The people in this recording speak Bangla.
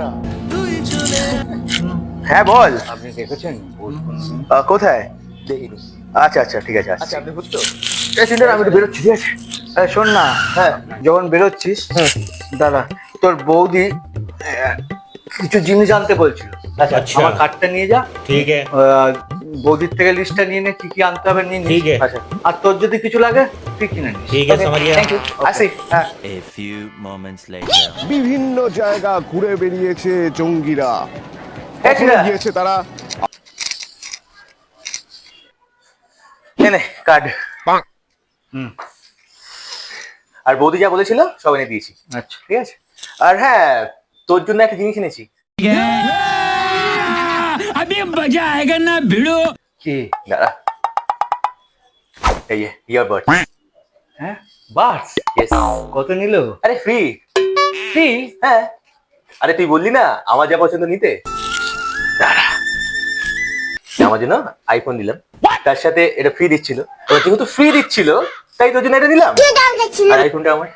না। হ্যাঁ বল। আপনি দেখেছেন ভূত কোনদিন? কোথায়? দেখিনি। আচ্ছা আচ্ছা ঠিক আছে আচ্ছা আচ্ছা। আপনি ভূত তো? এই চিন্তা না, আমি তো বেরোচ্ছি, ঠিক আছে? শোন না, হ্যাঁ। যখন বেরোচ্ছিস দাদা, তোর বৌদি কিছু জিনিস আনতে বলছিল। আচ্ছা আচ্ছা। আমার কার্ডটা নিয়ে যা। ठीक है। বৌদির থেকে লিস্টটা নিয়ে নে, কি কি আনতে হবে নিয়ে নিস। ঠিক আছে। আচ্ছা, আর তোর যদি কিছু লাগে তুই কিনে নিস। ठीक है, समझ गया। থ্যাংক ইউ, আসি। হ্যাঁ। A few moments later. বিভিন্ন জায়গা ঘুরে বেরিয়েছে জঙ্গিরা। এই কখনো ছিলা। গিয়েছে তারা নে কার্ড। আর বৌদি যা বলেছিল সব এনে দিয়েছি। আচ্ছা ঠিক আছে। আর হ্যাঁ, তোর জন্য একটা জিনিস এনেছি। अभी मजा आएगा ना भिड़ो। কি? দাঁড়া, এই ইয়ারবাড। হ্যাঁ বাস ইয়েস। কত নিল? আরে ফ্রি। ফ্রি? হ্যাঁ। আরে তুই বললি না আমার যা পছন্দ নিতে। দাঁড়া, আমার জন্য আইফোন দিলাম, তার সাথে এটা ফ্রি দিচ্ছিল। এবার যেহেতু ফ্রি দিচ্ছিল তাই তোর জন্য এটা নিলাম। আর আইফোনটা আমার।